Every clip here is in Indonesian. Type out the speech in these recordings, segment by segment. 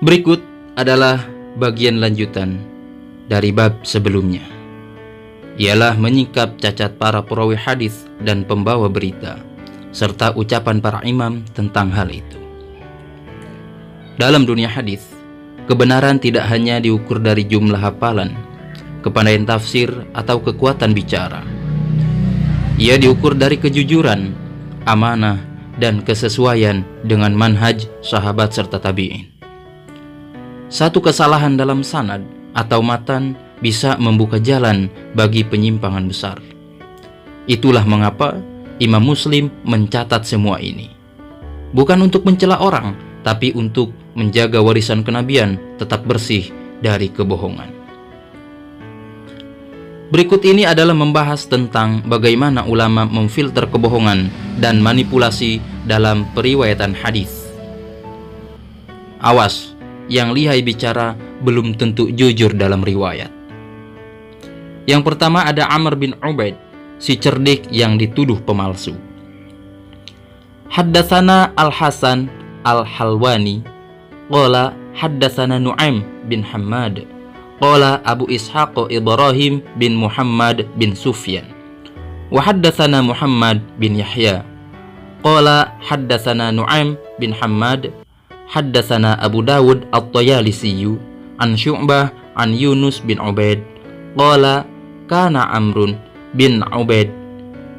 Berikut adalah bagian lanjutan dari bab sebelumnya, ialah menyingkap cacat para perawi hadis dan pembawa berita, serta ucapan para imam tentang hal itu. Dalam dunia hadis, kebenaran tidak hanya diukur dari jumlah hafalan, kepandaian tafsir, atau kekuatan bicara. Ia diukur dari kejujuran, amanah, dan kesesuaian dengan manhaj sahabat serta tabi'in. Satu kesalahan dalam sanad atau matan bisa membuka jalan bagi penyimpangan besar. Itulah mengapa Imam Muslim mencatat semua ini. Bukan untuk mencela orang, tapi untuk menjaga warisan kenabian tetap bersih dari kebohongan. Berikut ini adalah membahas tentang bagaimana ulama memfilter kebohongan dan manipulasi dalam periwayatan hadis. Awas, yang lihai bicara belum tentu jujur dalam riwayat. Yang pertama ada Amr bin Ubaid, si cerdik yang dituduh pemalsu. Haddatsana Al-Hasan Al-Halwani qala haddatsana Nu'aim bin Hammad qala Abu Ishaq Ibrahim bin Muhammad bin Sufyan wa haddatsana Muhammad bin Yahya qala haddatsana Nu'aim bin Hammad haddatsana Abu Dawud At-Tayalisi an Syu'bah an Yunus bin Ubaid qala kana Amrun bin Ubaid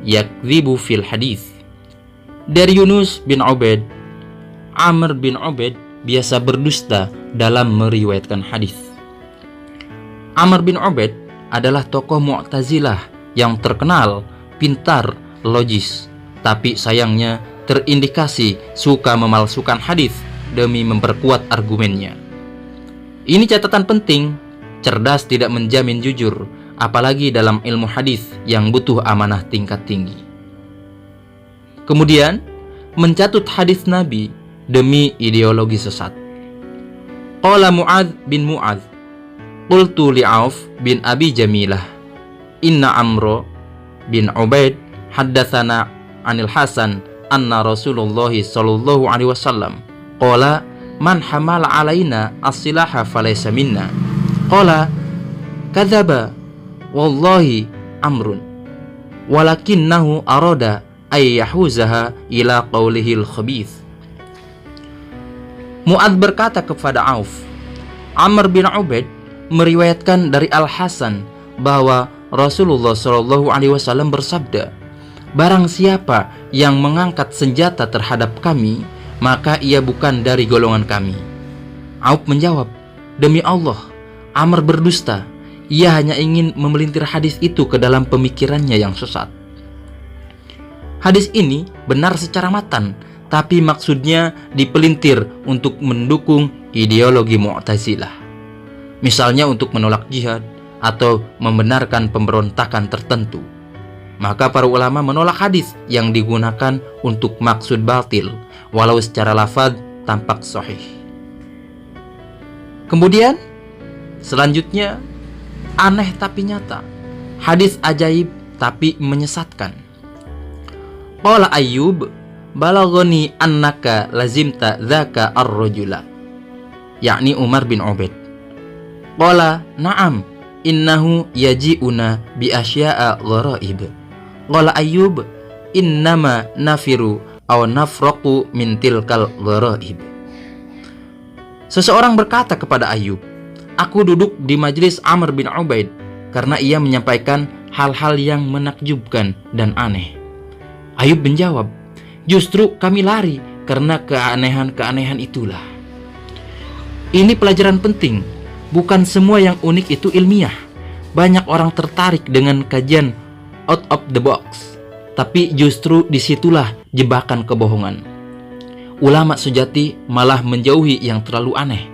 yakdzibu fil hadis. Dari Yunus bin Ubaid, Amr bin Ubaid biasa berdusta dalam meriwayatkan hadis. Amr bin Ubaid adalah tokoh Mu'tazilah yang terkenal, pintar, logis, tapi sayangnya terindikasi suka memalsukan hadis demi memperkuat argumennya. Ini catatan penting. Cerdas tidak menjamin jujur, apalagi dalam ilmu hadis yang butuh amanah tingkat tinggi. Kemudian, mencatut hadis Nabi demi ideologi sesat. Qala Mu'adz bin Mu'adz, qultu li Auf bin Abi Jamilah, inna Amro bin Ubaid haddatsana anil Hasan anna Rasulullah sallallahu alaihi wasallam qala man hamala alaina as-silaha falaysa minna. Qala kadzaba wallahi Amrun walakinnahu arada ay yahuzaha ila qaulihil khabith. Mu'adz berkata kepada Auf, Amr bin Ubaid meriwayatkan dari Al-Hasan bahwa Rasulullah sallallahu alaihi wasallam bersabda, barang siapa yang mengangkat senjata terhadap kami, maka ia bukan dari golongan kami. Auf menjawab, demi Allah, Amr berdusta. Ia hanya ingin memelintir hadis itu ke dalam pemikirannya yang sesat. Hadis ini benar secara matan, tapi maksudnya dipelintir untuk mendukung ideologi Mu'tazilah. Misalnya untuk menolak jihad atau membenarkan pemberontakan tertentu. Maka para ulama menolak hadis yang digunakan untuk maksud batil, walau secara lafaz tampak sahih. Kemudian, selanjutnya, aneh tapi nyata, hadis ajaib tapi menyesatkan. Qala Ayyub, balaghani annaka lazimta dzaka ar-rajula, yakni Umar bin Ubaid. Qala na'am, innahu yaji'una bi asya'a gharaib. Qala Ayyub, innama nafiru aw nafraqu min tilkal gharaib. Seseorang berkata kepada Ayyub, aku duduk di majelis Amr bin Ubaid karena ia menyampaikan hal-hal yang menakjubkan dan aneh. Ayyub menjawab, justru kami lari karena keanehan-keanehan itulah. Ini pelajaran penting. Bukan semua yang unik itu ilmiah. Banyak orang tertarik dengan kajian out of the box, tapi justru disitulah jebakan kebohongan. Ulama sejati malah menjauhi yang terlalu aneh,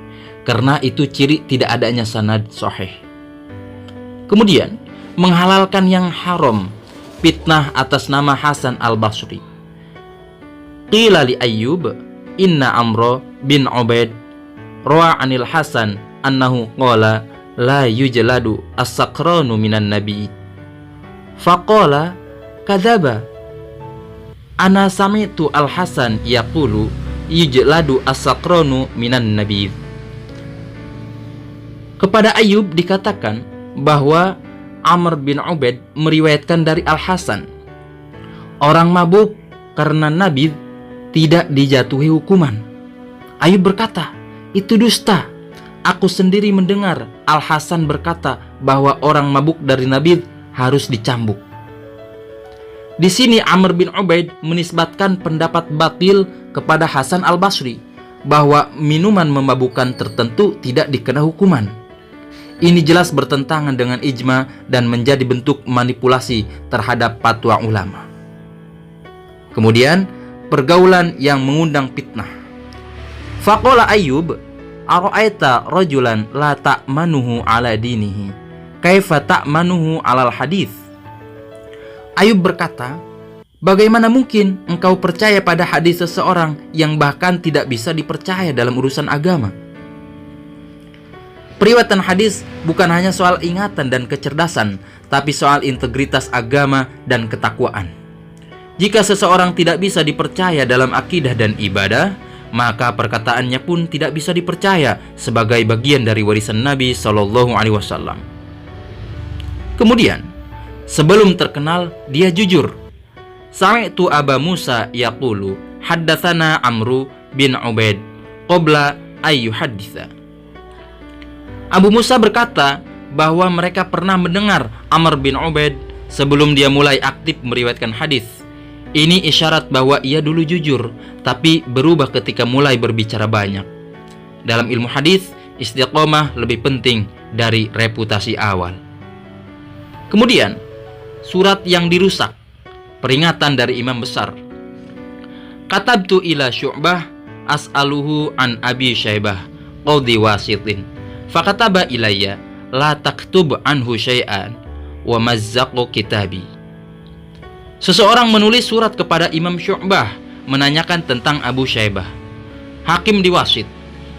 karena itu ciri tidak adanya sanad sahih. Kemudian, menghalalkan yang haram, fitnah atas nama Hasan al-Basri. Qila li Ayyub, inna Amro bin Ubaid rawa anil Hasan annahu qala la yujladu as-sakranu minan nabi. Faqala kadzaba ana sami'tu al-Hasan yaqulu yujladu as-sakranu minan nabi. Kepada Ayyub dikatakan bahwa Amr bin Ubaid meriwayatkan dari Al-Hasan, orang mabuk karena nabidh tidak dijatuhi hukuman. Ayyub berkata, itu dusta. Aku sendiri mendengar Al-Hasan berkata bahwa orang mabuk dari nabidh harus dicambuk. Di sini Amr bin Ubaid menisbatkan pendapat batil kepada Hasan al-Basri bahwa minuman memabukkan tertentu tidak dikena hukuman. Ini jelas bertentangan dengan ijma dan menjadi bentuk manipulasi terhadap fatwa ulama. Kemudian, pergaulan yang mengundang fitnah. Faqala Ayyub, ara'aita rajulan la ta'manuhu ala dinihi, kaifa ta'manuhu alal hadits? Ayyub berkata, bagaimana mungkin engkau percaya pada hadis seseorang yang bahkan tidak bisa dipercaya dalam urusan agama? Periwayatan hadis bukan hanya soal ingatan dan kecerdasan, tapi soal integritas agama dan ketakwaan. Jika seseorang tidak bisa dipercaya dalam akidah dan ibadah, maka perkataannya pun tidak bisa dipercaya sebagai bagian dari warisan Nabi Shallallahu Alaihi Wasallam. Kemudian, sebelum terkenal, dia jujur. Sami'tu Aba Musa yaqulu haddatsana Amru bin Ubaid qabla ayyuhadditsa. Abu Musa berkata bahwa mereka pernah mendengar Amr bin Ubaid sebelum dia mulai aktif meriwayatkan hadis. Ini isyarat bahwa ia dulu jujur, tapi berubah ketika mulai berbicara banyak. Dalam ilmu hadis, istiqomah lebih penting dari reputasi awal. Kemudian, surat yang dirusak, peringatan dari imam besar. Katabtu ila Syu'bah as'aluhu an Abi Syaibah qadhi wasitin, fakataba ilayya la taktub anhu syai'an wa mazzaqu kitabi. Seseorang menulis surat kepada Imam Syu'bah menanyakan tentang Abu Syaibah, hakim di Wasit.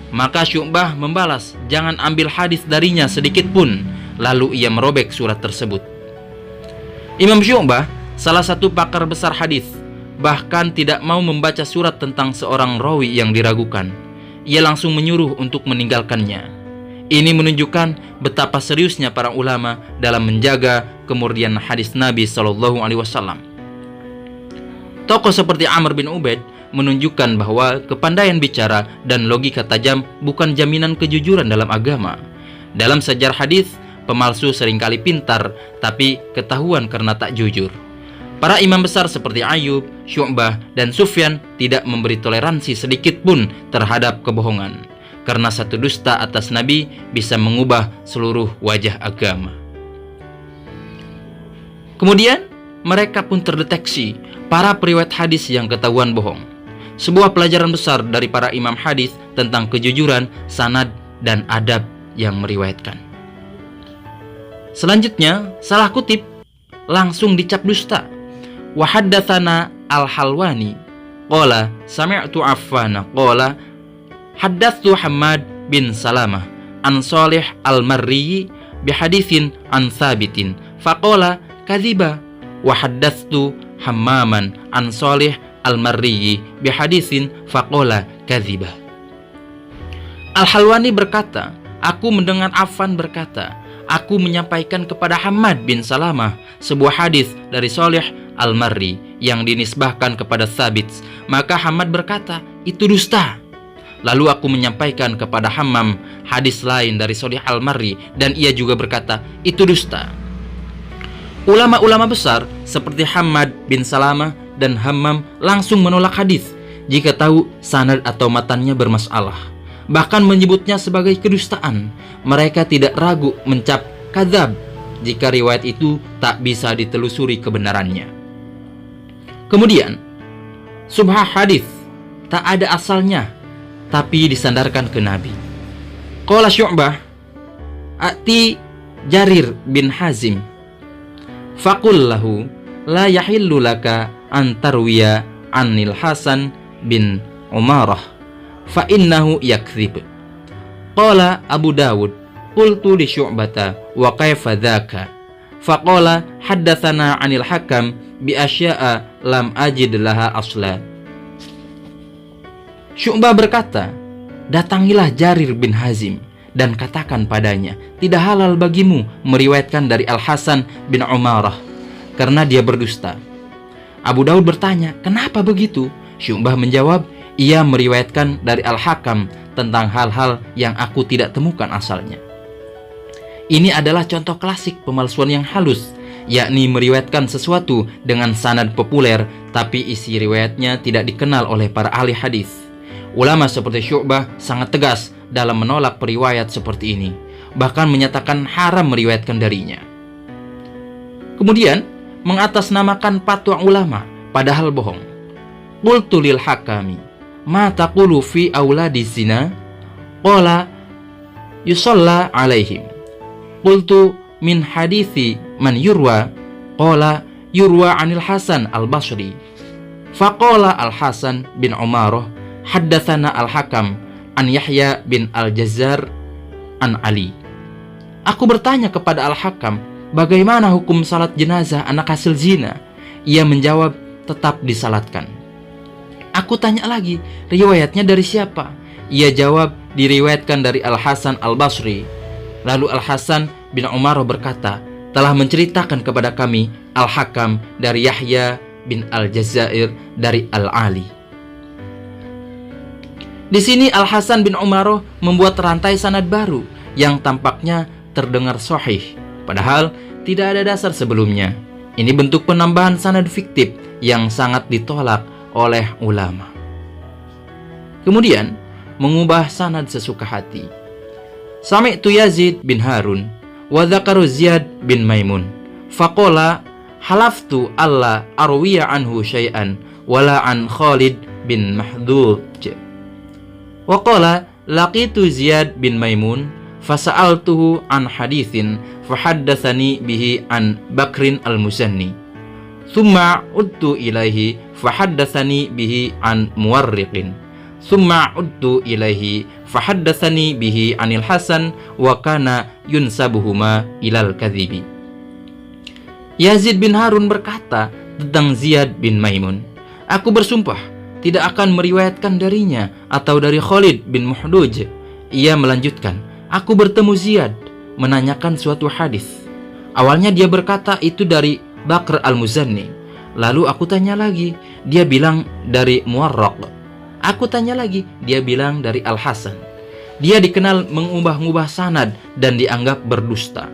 Maka Syu'bah membalas, jangan ambil hadis darinya sedikit pun. Lalu ia merobek surat tersebut. Imam Syu'bah, salah satu pakar besar hadis, bahkan tidak mau membaca surat tentang seorang rawi yang diragukan. Ia langsung menyuruh untuk meninggalkannya. Ini menunjukkan betapa seriusnya para ulama dalam menjaga kemurnian hadis Nabi Shallallahu Alaihi Wasallam. Tokoh seperti Amr bin Ubaid menunjukkan bahwa kepandaian bicara dan logika tajam bukan jaminan kejujuran dalam agama. Dalam sejarah hadis, pemalsu seringkali pintar, tapi ketahuan karena tak jujur. Para imam besar seperti Ayyub, Syu'bah, dan Sufyan tidak memberi toleransi sedikit pun terhadap kebohongan, karena satu dusta atas Nabi bisa mengubah seluruh wajah agama. Kemudian, mereka pun terdeteksi para periwayat hadis yang ketahuan bohong. Sebuah pelajaran besar dari para imam hadis tentang kejujuran, sanad, dan adab yang meriwayatkan. Selanjutnya, salah kutip langsung dicap dusta. Wa haddatsana Al-Halwani qala sami'tu Affana qala haddatsu Hammad bin Salamah an Shalih al-Marri bi haditsin an Tsabitin faqala kadhiba wa haddatsu Hammaman an Shalih al-Marri bi haditsin faqala kadhiba. Al-Halwani berkata, aku mendengar Affan berkata, aku menyampaikan kepada Hammad bin Salamah sebuah hadis dari Shalih al-Marri yang dinisbahkan kepada Tsabit. Maka Hammad berkata, itu dusta. Lalu aku menyampaikan kepada Hammam hadis lain dari Shalih al-Marri dan ia juga berkata, itu dusta. Ulama-ulama besar seperti Hammad bin Salamah dan Hammam langsung menolak hadis jika tahu sanad atau matannya bermasalah, bahkan menyebutnya sebagai kedustaan. Mereka tidak ragu mencap kadzab jika riwayat itu tak bisa ditelusuri kebenarannya. Kemudian, subhah hadis tak ada asalnya, tapi disandarkan ke Nabi. Qala Syu'bah, ati Jarir bin Hazim, faqul lahu la yahillu laka an tarwiya anil Hasan bin Umarah fa innahu yakdzib. Qala Abu Dawud, qultu li Syu'bata wa kaifa dzaka? Faqala haddatsana 'anil Hakam bi asya'a lam ajid laha asla. Syu'bah berkata, datangilah Jarir bin Hazim dan katakan padanya, tidak halal bagimu meriwayatkan dari Al-Hasan bin Umarah, karena dia berdusta. Abu Daud bertanya, kenapa begitu? Syu'bah menjawab, ia meriwayatkan dari Al-Hakam tentang hal-hal yang aku tidak temukan asalnya. Ini adalah contoh klasik pemalsuan yang halus, yakni meriwayatkan sesuatu dengan sanad populer tapi isi riwayatnya tidak dikenal oleh para ahli hadis. Ulama seperti Syu'bah sangat tegas dalam menolak periwayat seperti ini, bahkan menyatakan haram meriwayatkan darinya. Kemudian mengatasnamakan fatwa ulama padahal bohong. Qultu lil hakami ma taqulu fi auladi zina? Qala yusalla alaihim. Qultu min hadithi man yurwa? Qala yurwa anil Hasan al-Basri. Faqala al-Hasan bin Umarah haddatsana al-Hakam an Yahya bin al-Jazzar an Ali. Aku bertanya kepada Al-Hakam, bagaimana hukum salat jenazah anak hasil zina? Ia menjawab, tetap disalatkan. Aku tanya lagi, riwayatnya dari siapa? Ia jawab, diriwayatkan dari Al-Hasan al-Basri. Lalu Al-Hasan bin Umar berkata, telah menceritakan kepada kami Al-Hakam dari Yahya bin al-Jazair dari Al-Ali. Di sini Al-Hasan bin Umar membuat rantai sanad baru yang tampaknya terdengar sahih, padahal tidak ada dasar sebelumnya. Ini bentuk penambahan sanad fiktif yang sangat ditolak oleh ulama. Kemudian mengubah sanad sesuka hati. Sami'tu Yazid bin Harun wa dzakaru Ziyad bin Maimun faqala halaftu alla arwiya anhu syai'an wala an Khalid bin Mahduj wa qala laqitu Ziyad bin Maimun fasa'altuhu an hadithin fahaddatsani bihi an Bakrin al-Musanni thumma udtu ilaihi fahaddatsani bihi an Muwarriqin thumma udtu ilaihi fahaddatsani bihi anil Hasan wa kana yunsabuhuma ilal kadhibi. Yazid bin Harun berkata tentang Ziyad bin Maimun, aku bersumpah tidak akan meriwayatkan darinya atau dari Khalid bin Mahduj. Ia melanjutkan, aku bertemu Ziyad menanyakan suatu hadis. Awalnya dia berkata itu dari Bakr al-Muzanni. Lalu aku tanya lagi, dia bilang dari Muwarraq. Aku tanya lagi, dia bilang dari Al-Hasan. Dia dikenal mengubah-ubah sanad dan dianggap berdusta.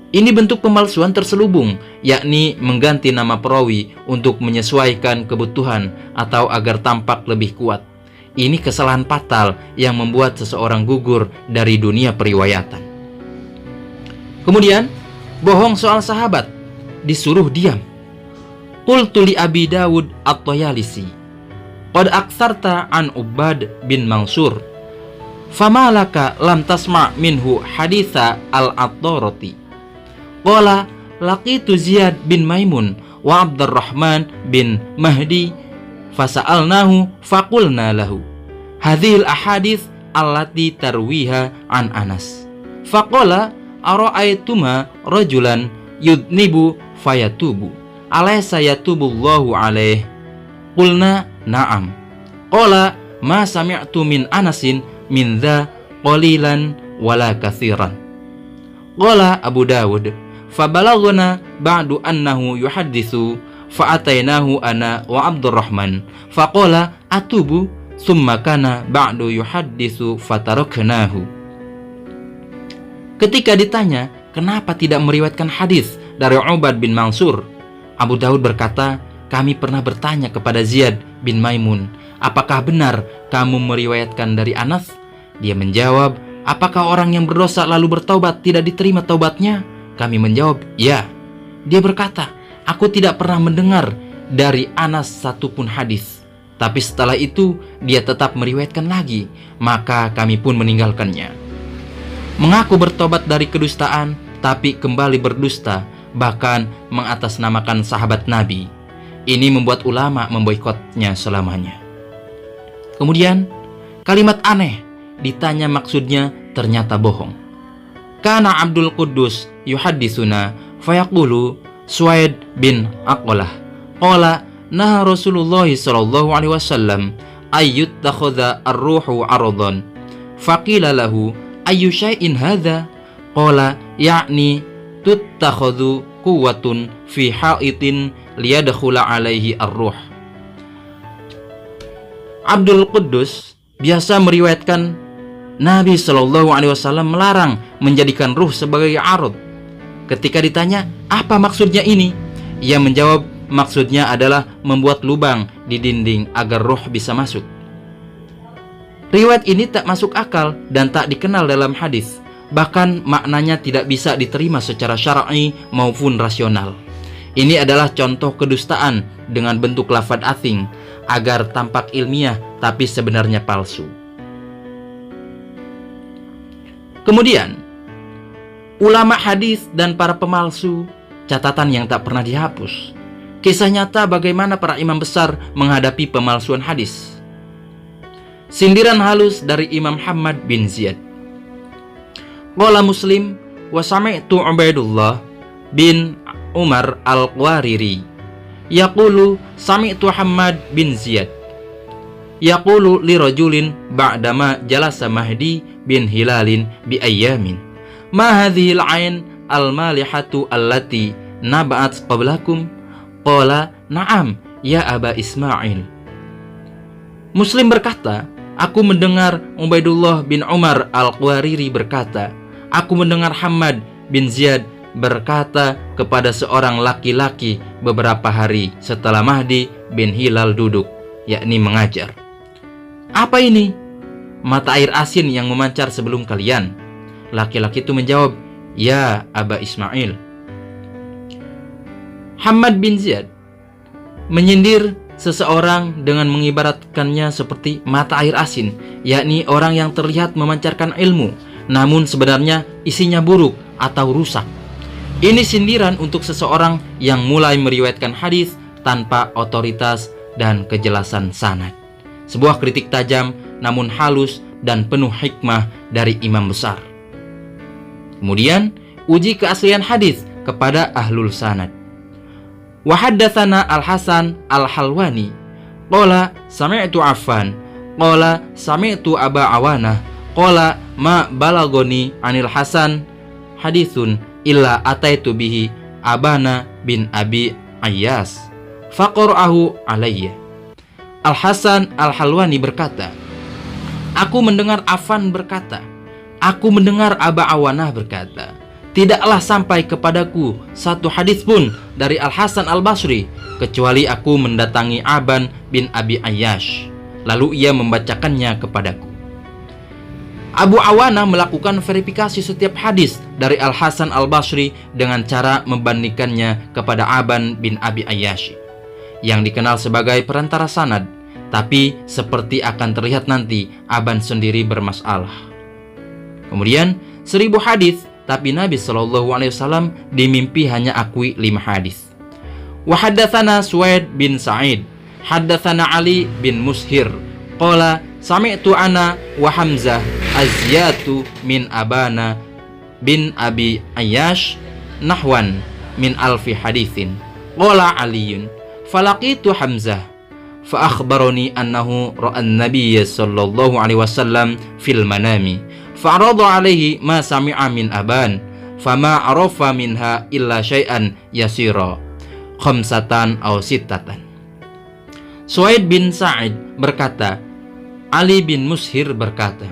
Ini bentuk pemalsuan terselubung, yakni mengganti nama perawi untuk menyesuaikan kebutuhan atau agar tampak lebih kuat. Ini kesalahan fatal yang membuat seseorang gugur dari dunia periwayatan. Kemudian, bohong soal sahabat, disuruh diam. Qultu li Abi Dawud at-Tayalisi, qad aksarta an Ubad bin Mansur, fama laka lam tasma' minhu haditha al-Attarati. Qala laqitu Ziyad bin Maimun wa Abdurrahman bin Mahdi fasa'alnahu faqulna lahu hadhil ahadits allati tarwiha an Anas. Faqala ara'aituma rajulan yudnibu fayatubu alaysa yatubullahu alaih? Qulna na'am. Qala ma sami'tu min Anasin min dha qalilan wala kathiran. Qala Abu Dawud fabalaghna ba'du annahu yuhadditsu fa'atainahu ana wa Abdurrahman faqala atubu summa kana ba'du yuhadditsu fataraknahu. Ketika ditanya kenapa tidak meriwayatkan hadis dari Ubad bin Mansur, Abu Daud berkata, kami pernah bertanya kepada Ziyad bin Maimun, apakah benar kamu meriwayatkan dari Anas? Dia menjawab, apakah orang yang berdosa lalu bertaubat tidak diterima taubatnya? Kami menjawab, ya. Dia berkata, aku tidak pernah mendengar dari Anas satupun hadis. Tapi setelah itu dia tetap meriwayatkan lagi, maka kami pun meninggalkannya. Mengaku bertobat dari kedustaan, tapi kembali berdusta, bahkan mengatasnamakan sahabat Nabi. Ini membuat ulama memboikotnya selamanya. Kemudian kalimat aneh, ditanya maksudnya ternyata bohong. Kana Abdul Quddus yuhadditsuna fayaqulu Suaid bin Aqlah qala naha Rasulullah sallallahu alaihi wasallam ayyut takhadha ar-ruhu aradan Faqila lahu ayyu syai'in hadza? Qala ya'ni tuttakhadhu quwwatun fi ha'itin liyadkhula alaihi ar-ruh. Abdul Quddus biasa meriwayatkan Nabi Shallallahu Alaihi Wasallam melarang menjadikan ruh sebagai arud. Ketika ditanya apa maksudnya ini, ia menjawab maksudnya adalah membuat lubang di dinding agar ruh bisa masuk. Riwayat ini tak masuk akal dan tak dikenal dalam hadis. Bahkan maknanya tidak bisa diterima secara syar'i maupun rasional. Ini adalah contoh kedustaan dengan bentuk lafadz asing agar tampak ilmiah tapi sebenarnya palsu. Kemudian, ulama hadis dan para pemalsu, catatan yang tak pernah dihapus. Kisah nyata bagaimana para imam besar menghadapi pemalsuan hadis. Sindiran halus dari Imam Muhammad bin Ziyad. Qala Muslim wa sami'tu Ubaidullah bin Umar al-Qawariri yaqulu sami'tu Muhammad bin Ziyad yaqulu li rajulin ba'dama jalasa Mahdi bin Hilalin bi ayyamin ma hadhihi al-'ain al-malihatu allati naba'at qablakum? Qala na'am ya Aba Ismail. Muslim berkata, aku mendengar Ubaidullah bin Umar al-Qawariri berkata, aku mendengar Muhammad bin Ziyad berkata kepada seorang laki-laki beberapa hari setelah Mahdi bin Hilal duduk, yakni mengajar. Apa ini? Mata air asin yang memancar sebelum kalian. Laki-laki itu menjawab, ya Aba Ismail. Muhammad bin Ziyad menyindir seseorang dengan mengibaratkannya seperti mata air asin, yakni orang yang terlihat memancarkan ilmu, namun sebenarnya isinya buruk atau rusak. Ini sindiran untuk seseorang yang mulai meriwayatkan hadis tanpa otoritas dan kejelasan sanad. Sebuah kritik tajam namun halus dan penuh hikmah dari imam besar. Kemudian, uji keaslian hadis kepada ahlul sanad. Wa haddatsana Al-Hasan Al-Halwani qala sami'tu Affan qala sami'tu Aba Awanah qala ma balagoni anil Hasan haditsun illa ataitu bihi Abana bin Abi Ayyas faqara'ahu alayya. Al-Hasan Al-Halwani berkata, aku mendengar Affan berkata, aku mendengar Aba Awanah berkata, tidaklah sampai kepadaku satu hadis pun dari Al-Hasan Al-Basri kecuali aku mendatangi Aban bin Abi Ayyash, lalu ia membacakannya kepadaku. Abu Awanah melakukan verifikasi setiap hadis dari Al-Hasan Al-Basri dengan cara membandingkannya kepada Aban bin Abi Ayyash yang dikenal sebagai perantara sanad, tapi seperti akan terlihat nanti Aban sendiri bermasalah. Kemudian 1000 hadis, tapi Nabi SAW di mimpi hanya akui 5 hadis. Wa haddatsana Suwaid bin Sa'id, haddatsana Ali bin Mushir, qala sami'tu ana wa Hamzah az-Ziyatu min Abana bin Abi Ayyash nahwan min alfi hadithin. Qala Aliyun falaqitu Hamzah fa akhbarani annahu ra'a an-nabiy sallallahu alaihi wasallam fil manami fa'arada alaihi ma sami'a min Aban fama arafa minha illa syai'an yasira khamsatan aw sittatan. Suwaid bin Sa'id berkata, Ali bin Mushir berkata,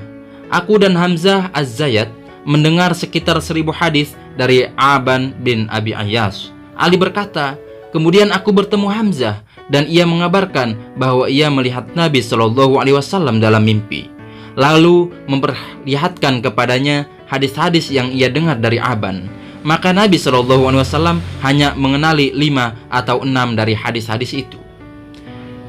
aku dan Hamzah Az-Zayat mendengar sekitar 1000 hadis dari Aban bin Abi Ayyas. Ali berkata, kemudian aku bertemu Hamzah dan ia mengabarkan bahwa ia melihat Nabi SAW dalam mimpi, lalu memperlihatkan kepadanya hadis-hadis yang ia dengar dari Aban. Maka Nabi SAW hanya mengenali 5 atau 6 dari hadis-hadis itu.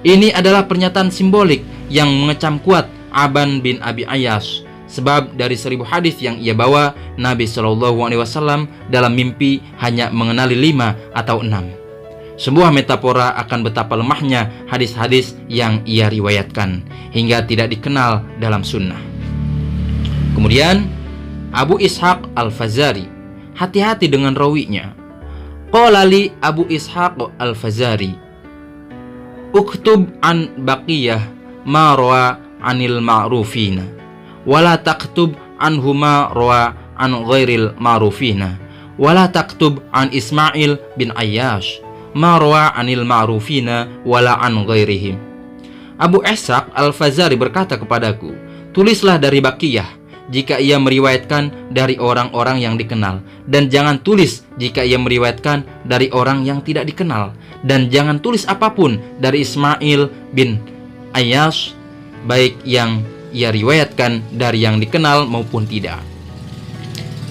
Ini adalah pernyataan simbolik yang mengecam kuat Aban bin Abi Ayyas, sebab dari 1000 hadis yang ia bawa, Nabi SAW dalam mimpi hanya mengenali 5 atau 6. Sebuah metafora akan betapa lemahnya hadis-hadis yang ia riwayatkan hingga tidak dikenal dalam sunnah. Kemudian Abu Ishaq Al-Fazari, hati-hati dengan rawinya. Qala li Abu Ishaq Al-Fazari, uktub an baqiyah ma rawa anil ma'rufina wala taktub anhuma rawa an ghairil ma'rufina, wala taktub an Ismail bin Ayyash ma rawa anil ma'rufina wala an ghairihim. Abu Ishaq Al-Fazari berkata kepadaku, tulislah dari Baqiyah jika ia meriwayatkan dari orang-orang yang dikenal, dan jangan tulis jika ia meriwayatkan dari orang yang tidak dikenal, dan jangan tulis apapun dari Ismail bin Ayyash, baik yang ia riwayatkan dari yang dikenal maupun tidak.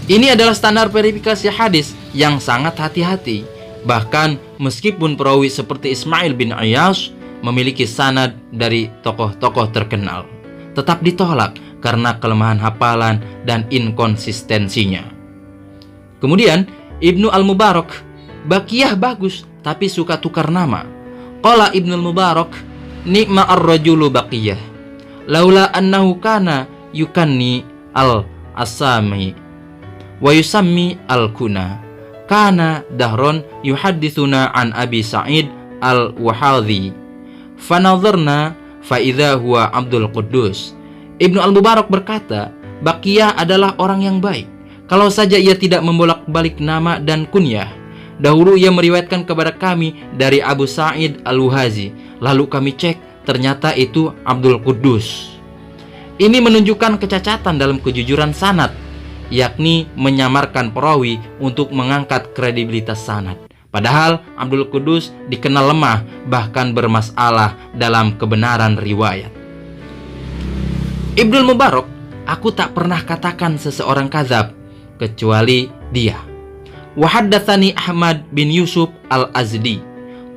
Ini adalah standar verifikasi hadis yang sangat hati-hati. Bahkan meskipun perawi seperti Ismail bin Ayyash memiliki sanad dari tokoh-tokoh terkenal, tetap ditolak karena kelemahan hafalan dan inkonsistensinya. Kemudian Ibnu Al-Mubarak, Baqiyah bagus tapi suka tukar nama. Qala Ibnu Al-Mubarak, ni'ma ar-rajulu Baqiyah, laula annahu kana yukanni al-asami wa yusammi al-kuna, kana dahron yuhaddithuna an Abi Sa'id al-Wahadhi, fanadharna fa idza huwa Abdul Quddus. Ibnu Al-Mubarak berkata, Baqiyah adalah orang yang baik kalau saja ia tidak membolak-balik nama dan kunyah. Dahulu ia meriwayatkan kepada kami dari Abu Sa'id Al-Wahazi, lalu kami cek, ternyata itu Abdul Quddus. Ini menunjukkan kecacatan dalam kejujuran sanad, yakni menyamarkan perawi untuk mengangkat kredibilitas sanad. Padahal Abdul Quddus dikenal lemah, bahkan bermasalah dalam kebenaran riwayat. Ibnu Mubarak, aku tak pernah katakan seseorang kadzab kecuali dia. Wa haddatsani Ahmad bin Yusuf Al-Azdi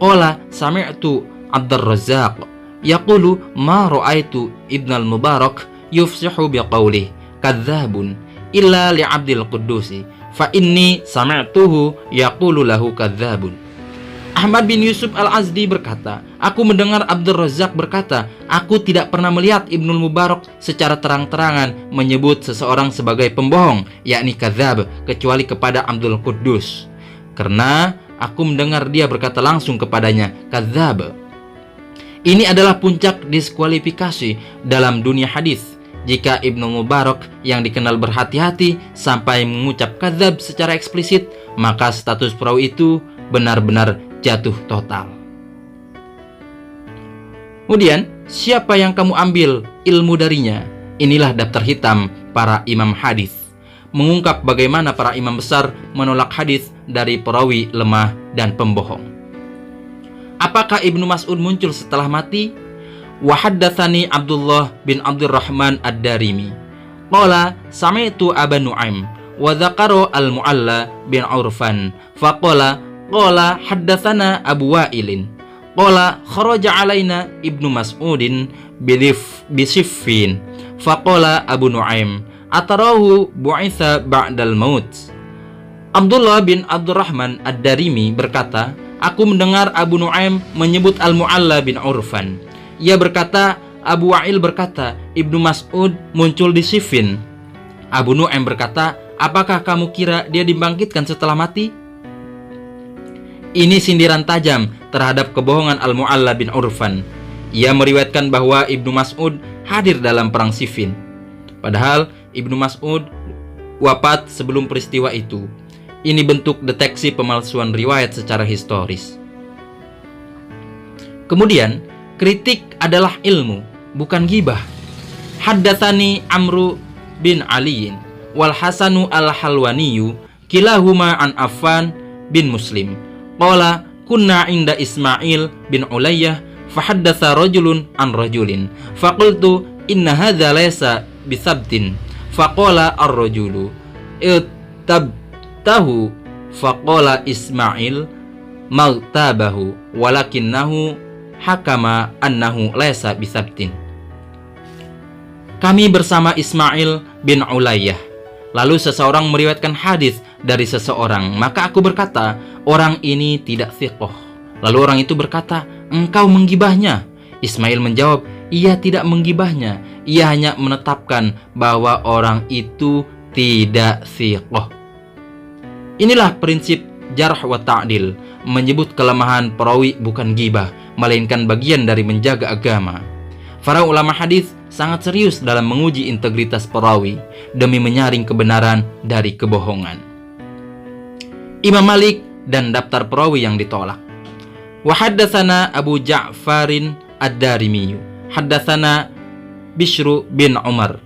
qala sami'tu Abdur Razzaq yaqulu ma ra'aitu Ibnu Al-Mubarak yufsihu biqaulih kadzabun illa li Abdul Quddus fa inni sami'tuhu yaqulu lahu kadzabun. Ahmad bin Yusuf Al-Azdi berkata, aku mendengar Abdur Razzaq berkata, aku tidak pernah melihat Ibnu Mubarak secara terang-terangan menyebut seseorang sebagai pembohong, yakni kadzab, kecuali kepada Abdul Quddus. Karena aku mendengar dia berkata langsung kepadanya, kadzab. Ini adalah puncak diskualifikasi dalam dunia hadis. Jika Ibnu Mubarak yang dikenal berhati-hati sampai mengucap kadzab secara eksplisit, maka status perawi itu benar-benar jatuh total. Kemudian, siapa yang kamu ambil ilmu darinya? Inilah daftar hitam para imam hadis, mengungkap bagaimana para imam besar menolak hadis dari perawi lemah dan pembohong. Apakah Ibnu Mas'ud muncul setelah mati? Wa haddatsani Abdullah bin Abdurrahman Ad-Darimi qala sami'tu Aba Nu'aim wa dzakara al-Mu'alla bin Urfan faqala qala haddatsana Abu Wa'ilin qala kharaja alaina Ibnu Mas'udin bisiffin faqala Abu Nu'aim atarahu bu'itsa ba'dal maut. Abdullah bin Abdurrahman Ad-Darimi berkata, aku mendengar Abu Nu'aim menyebut Al-Mu'alla bin Urfan. Ia berkata, Abu Wa'il berkata, Ibnu Mas'ud muncul di Siffin. Abu Nu'aim berkata, apakah kamu kira dia dibangkitkan setelah mati? Ini sindiran tajam terhadap kebohongan Al-Mu'alla bin Urfan. Ia meriwayatkan bahwa Ibnu Mas'ud hadir dalam perang Siffin. Padahal Ibnu Mas'ud wafat sebelum peristiwa itu. Ini bentuk deteksi pemalsuan riwayat secara historis. Kemudian, kritik adalah ilmu, bukan ghibah. Haddatsani Amru bin Aliin wal Hasanu al-Halwaniyu kilahuma an Affan bin Muslim. Qala kunna inda Ismail bin Ulayyah fahaddatsa rajulun an rajulin faqultu inna hadza laysa bisabtin faqala ar-rajulu ittabtahu faqala Ismail magtabahu walakinnahu hakama annahu laysa bisabtin. Kami bersama Ismail bin Ulayyah. Lalu seseorang meriwayatkan hadis dari seseorang, maka aku berkata, orang ini tidak thiqah. Lalu orang itu berkata, engkau menggibahnya. Ismail menjawab, ia tidak menggibahnya, ia hanya menetapkan bahwa orang itu tidak thiqah. Inilah prinsip jarh wa ta'dil, menyebut kelemahan perawi bukan ghibah, melainkan bagian dari menjaga agama. Para ulama hadis sangat serius dalam menguji integritas perawi demi menyaring kebenaran dari kebohongan. Imam Malik dan daftar perawi yang ditolak. Wa haddatsana Abu Ja'farin Ad-Darimi, haddatsana Bishru bin Umar.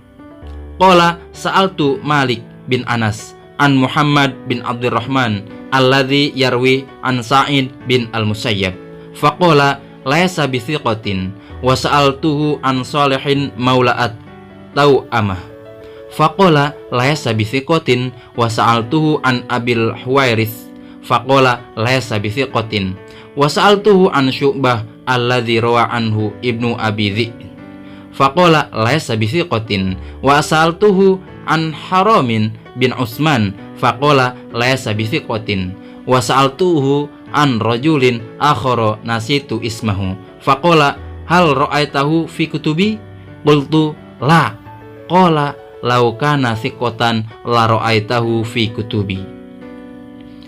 Qala sa'altu Malik bin Anas an Muhammad bin Abdurrahman alladhi yarwi an Sa'id bin Al-Musayyab. Faqala laysa bithiqatin wa sa'altuhu an Salihin maula'at Tau'amah. Faqala laysa bithiqatin wa sa'altuhu an Abil Huwairith. Faqala laysa bithiqatin wa sa'altuhu an Syu'bah alladhi rawa anhu Ibnu Abi Dhi'b. Faqala laysa bithiqatin wa sa'altuhu an Haramin bin Utsman. Faqala laysa bithiqatin wa sa'altuhu an rajulin akhara nasitu ismahu. Faqala hal ra'aitahu fi kutubi? Qultu la. Qala law kana thiqatan la ra'aitahu fi kutubi.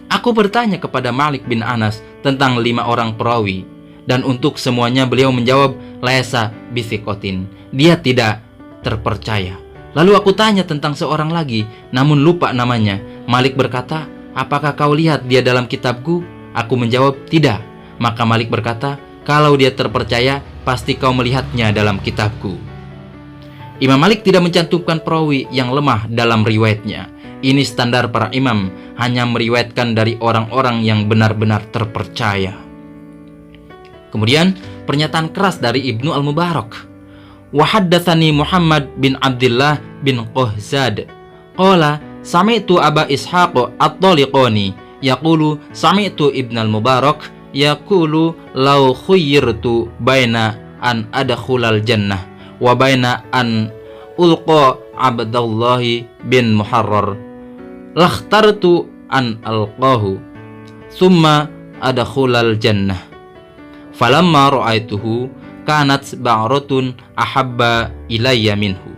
Aku bertanya kepada Malik bin Anas tentang 5 orang perawi, dan untuk semuanya beliau menjawab laysa bithiqatin, dia tidak terpercaya. Lalu aku tanya tentang seorang lagi, namun lupa namanya. Malik berkata, apakah kau lihat dia dalam kitabku? Aku menjawab, tidak. Maka Malik berkata, kalau dia terpercaya, pasti kau melihatnya dalam kitabku. Imam Malik tidak mencantumkan perawi yang lemah dalam riwayatnya. Ini standar para imam, hanya meriwayatkan dari orang-orang yang benar-benar terpercaya. Kemudian, pernyataan keras dari Ibnu Al-Mubarak. Wa haddatsani Muhammad bin Abdullah bin Qahzad. Qala sami'tu Aba Ishaq At-Taliqani yaqulu sami'tu Ibnu Al-Mubarak yaqulu law khuyyirtu baina an adkhulal jannah wa baina an ulqa Abdullah bin Muharrar lakhtartu an alqahu thumma adkhulal jannah. Falamma ra'aituhu kanat ba'ratun ahabba ilayya minhu.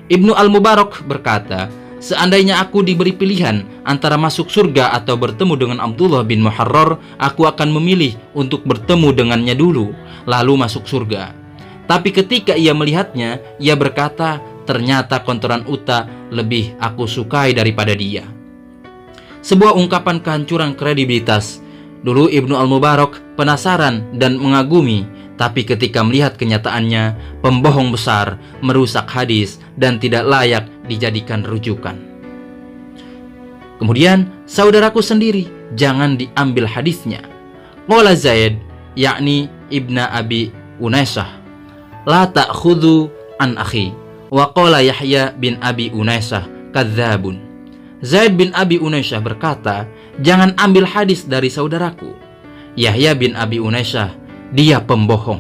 Ibnu Al-Mubarak berkata, seandainya aku diberi pilihan antara masuk surga atau bertemu dengan Abdullah bin Muharrar, aku akan memilih untuk bertemu dengannya dulu, lalu masuk surga. Tapi ketika ia melihatnya, ia berkata, ternyata kotoran unta lebih aku sukai daripada dia. Sebuah ungkapan kehancuran kredibilitas. Dulu Ibnu Al-Mubarak penasaran dan mengagumi, tapi ketika melihat kenyataannya, pembohong besar, merusak hadis, dan tidak layak dijadikan rujukan. Kemudian, saudaraku sendiri, jangan diambil hadisnya. Qala Zaid, yakni Ibnu Abi Unaisah, la ta'khudhu an akhi. Wa qala Yahya bin Abi Unaisah, kadzabun. Zaid bin Abi Unaisah berkata, jangan ambil hadis dari saudaraku. Yahya bin Abi Unaisah, dia pembohong.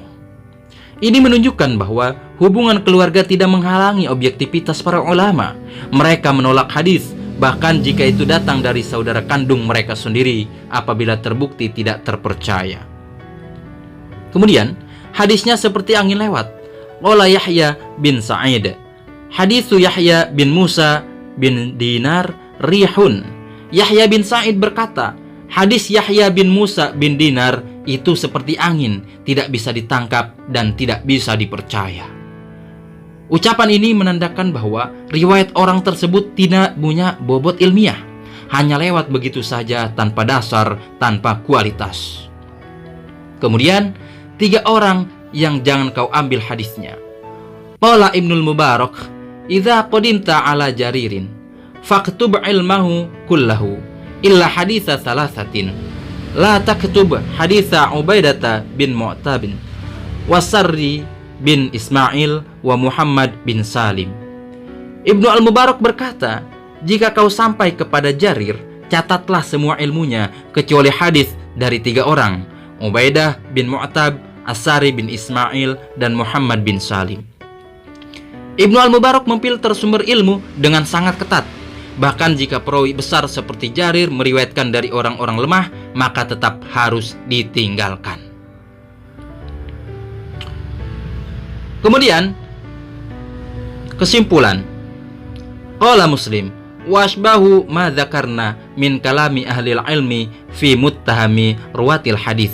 Ini menunjukkan bahwa hubungan keluarga tidak menghalangi objektivitas para ulama. Mereka menolak hadis, bahkan jika itu datang dari saudara kandung mereka sendiri, apabila terbukti tidak terpercaya. Kemudian, hadisnya seperti angin lewat. Qala Yahya bin Sa'id, haditsu Yahya bin Musa bin Dinar rihun. Yahya bin Sa'id berkata, hadis Yahya bin Musa bin Dinar itu seperti angin, tidak bisa ditangkap dan tidak bisa dipercaya. Ucapan ini menandakan bahwa riwayat orang tersebut tidak punya bobot ilmiah, hanya lewat begitu saja tanpa dasar, tanpa kualitas. Kemudian, 3 orang yang jangan kau ambil hadisnya. Qala Ibnul Mubarak, idza qadimta ala jaririn faktub ilmahu kullahu illa haditha thalathatin, la taktub haditha Ubaidata bin Mu'tabin Wasarri bin Ismail wa Muhammad bin Salim. Ibnu Al-Mubarak berkata, jika kau sampai kepada Jarir, catatlah semua ilmunya kecuali hadis dari 3 orang, Ubaidah bin Mu'tab, Asari bin Ismail, dan Muhammad bin Salim. Ibnu Al-Mubarak memfilter sumber ilmu dengan sangat ketat. Bahkan jika perawi besar seperti Jarir meriwayatkan dari orang-orang lemah, maka tetap harus ditinggalkan. Kemudian, kesimpulan. Qala Muslim, wa asbahu ma dzakarna min kalami ahli ilmi fi muttahami ruwatil hadis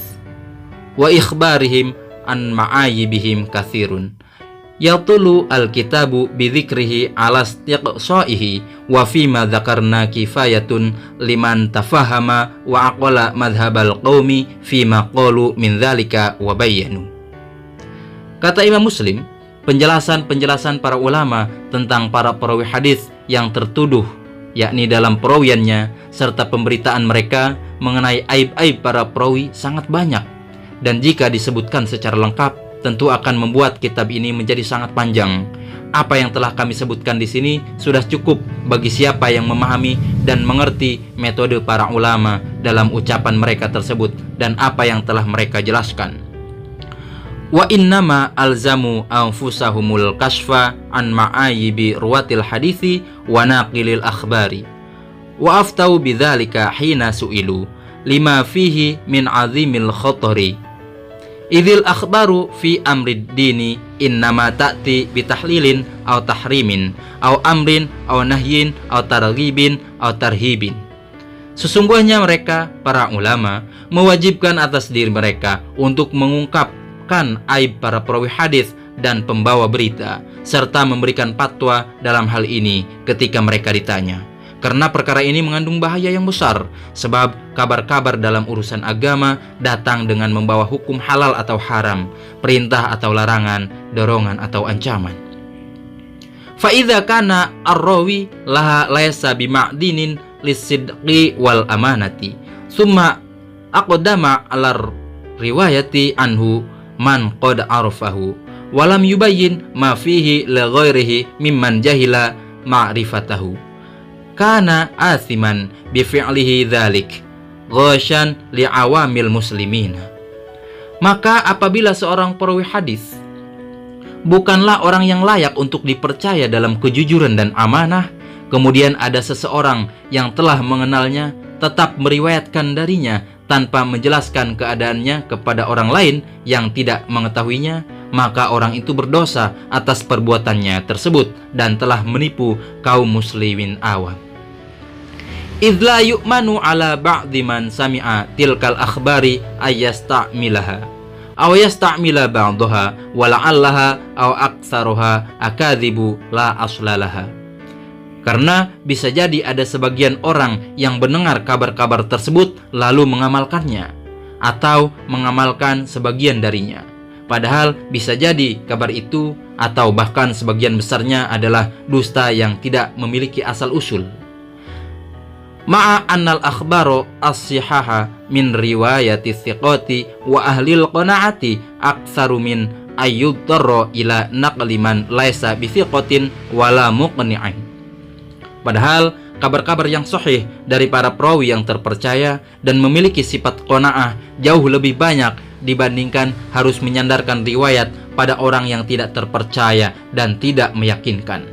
wa ikhbarihim an ma'ayibihim katsirun. yatulu al-kitabu bidzikrihi ala istiqsaihi wa fima dzakarna kifayatun liman tafahama wa aqala madhhabal qaumi fima qalu min dzalika wa bayyanu. Kata Imam Muslim, penjelasan-penjelasan para ulama tentang para perawi hadis yang tertuduh, yakni dalam perawiannya, serta pemberitaan mereka mengenai aib-aib para perawi sangat banyak. Dan jika disebutkan secara lengkap, tentu akan membuat kitab ini menjadi sangat panjang. Apa yang telah kami sebutkan di sini sudah cukup bagi siapa yang memahami dan mengerti metode para ulama dalam ucapan mereka tersebut dan apa yang telah mereka jelaskan. Wa innama alzamu anfusahumul kasfa an ma'ayibi ruwatil hadithi wa naqilil akhbari wa aftau bidzalika hina su'ilu lima fihi min azimil khatari idhil akhbaru fi amrid dini innama ta'ti bitahlilin aw tahrimin aw amrin aw nahyin aw targhibin aw tarhibin. Sesungguhnya mereka para ulama mewajibkan atas diri mereka untuk mengungkap aib para perawi hadis dan pembawa berita, serta memberikan fatwa dalam hal ini ketika mereka ditanya. Karena perkara ini mengandung bahaya yang besar, sebab kabar-kabar dalam urusan agama datang dengan membawa hukum halal atau haram, perintah atau larangan, dorongan atau ancaman. Fa idza kana ar-rawi laha laysa bima'dinin lisidqi wal amanati, summa aqdama ala riwayati anhu man qad arafahu walam yubayyin ma fihi li ghairihi mimman jahila ma'rifatahu kana athiman bi fi'lihi dzalik ghasyan li awamil muslimin. Maka apabila seorang perawi hadis bukanlah orang yang layak untuk dipercaya dalam kejujuran dan amanah, kemudian ada seseorang yang telah mengenalnya tetap meriwayatkan darinya tanpa menjelaskan keadaannya kepada orang lain yang tidak mengetahuinya, maka orang itu berdosa atas perbuatannya tersebut dan telah menipu kaum muslimin awam. Idz la yu'manu ala ba'di man sami'a tilkal akhbari ayyasta'milaha aw yasta'mila ba'daha wa la'allaha aw aktsaruha akadzibu la aslalaha. Karena bisa jadi ada sebagian orang yang mendengar kabar-kabar tersebut lalu mengamalkannya, atau mengamalkan sebagian darinya. Padahal bisa jadi kabar itu atau bahkan sebagian besarnya adalah dusta yang tidak memiliki asal-usul. Ma'a annal akhbaro as-sihaha min riwayati thiqati wa ahlil qanaati aktsaru min ayyuddarra ila naqli man laisa bi thiqatin wala muqni'in. Padahal kabar-kabar yang sahih dari para perawi yang terpercaya dan memiliki sifat qanaah jauh lebih banyak dibandingkan harus menyandarkan riwayat pada orang yang tidak terpercaya dan tidak meyakinkan.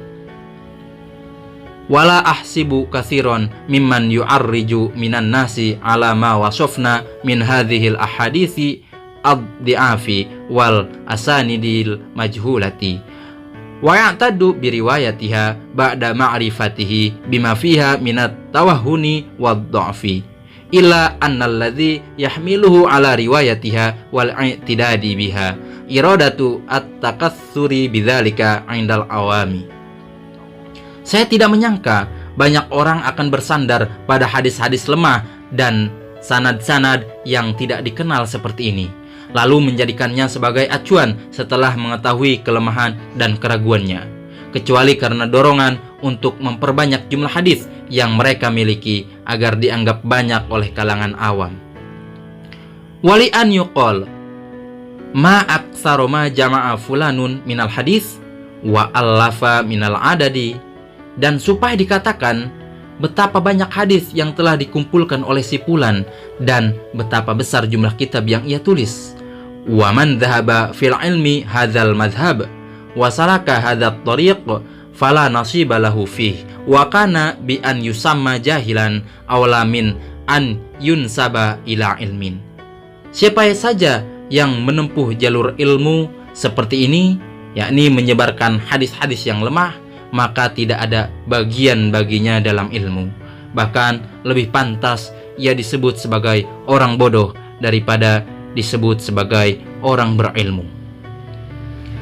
Wala ahsibu katsiran mimman yu'arriju minan nasi ala ma wasafna min hadhil ahaditsi ad-di'afi wal asanidil majhulati wa ya'tadu bi riwayatiha ba'da ma'rifatihi bima fiha minat tawahhuni wad-dha'fi illa annal ladzi yahmiluhu ala riwayatiha wal i'tidadi biha iradatu at-takatsuri bidzalika 'indal awami. Saya tidak menyangka banyak orang akan bersandar pada hadis-hadis lemah dan sanad-sanad yang tidak dikenal seperti ini, lalu menjadikannya sebagai acuan setelah mengetahui kelemahan dan keraguannya, kecuali karena dorongan untuk memperbanyak jumlah hadis yang mereka miliki agar dianggap banyak oleh kalangan awam. Wali an yuqal ma aktsaru ma jama'a fulanun minal hadis wa allafa minal adadi, dan supaya dikatakan betapa banyak hadis yang telah dikumpulkan oleh si fulan dan betapa besar jumlah kitab yang ia tulis. Wa man dhahaba fil ilmi hadzal madhhab wa salaka hadzat tariq fala nasiba lahu fih wa kana bi an yusamma jahilan awla min an yunsaba ila ilmin. Siapa saja yang menempuh jalur ilmu seperti ini, yakni menyebarkan hadis-hadis yang lemah, maka tidak ada bagian baginya dalam ilmu. Bahkan lebih pantas ia disebut sebagai orang bodoh daripada disebut sebagai orang berilmu.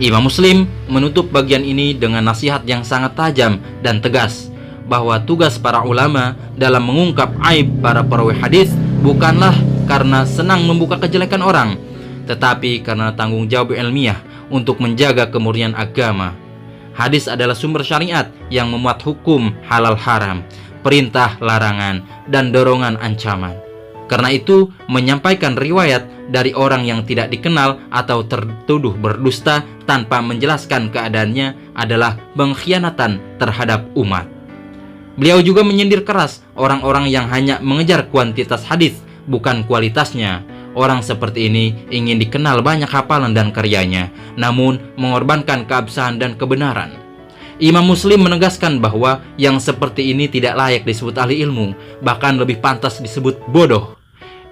Imam Muslim menutup bagian ini dengan nasihat yang sangat tajam dan tegas, bahwa tugas para ulama dalam mengungkap aib para perawi hadis bukanlah karena senang membuka kejelekan orang, tetapi karena tanggung jawab ilmiah untuk menjaga kemurnian agama. Hadis adalah sumber syariat yang memuat hukum halal haram, perintah larangan, dan dorongan ancaman. Karena itu, menyampaikan riwayat dari orang yang tidak dikenal atau tertuduh berdusta tanpa menjelaskan keadaannya adalah pengkhianatan terhadap umat. Beliau juga menyindir keras orang-orang yang hanya mengejar kuantitas hadis, bukan kualitasnya. Orang seperti ini ingin dikenal banyak hafalan dan karyanya, namun mengorbankan keabsahan dan kebenaran. Imam Muslim menegaskan bahwa yang seperti ini tidak layak disebut ahli ilmu, bahkan lebih pantas disebut bodoh.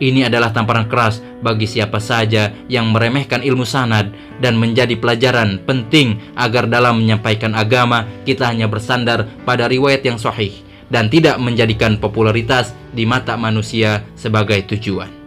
Ini adalah tamparan keras bagi siapa saja yang meremehkan ilmu sanad, dan menjadi pelajaran penting agar dalam menyampaikan agama kita hanya bersandar pada riwayat yang sahih dan tidak menjadikan popularitas di mata manusia sebagai tujuan.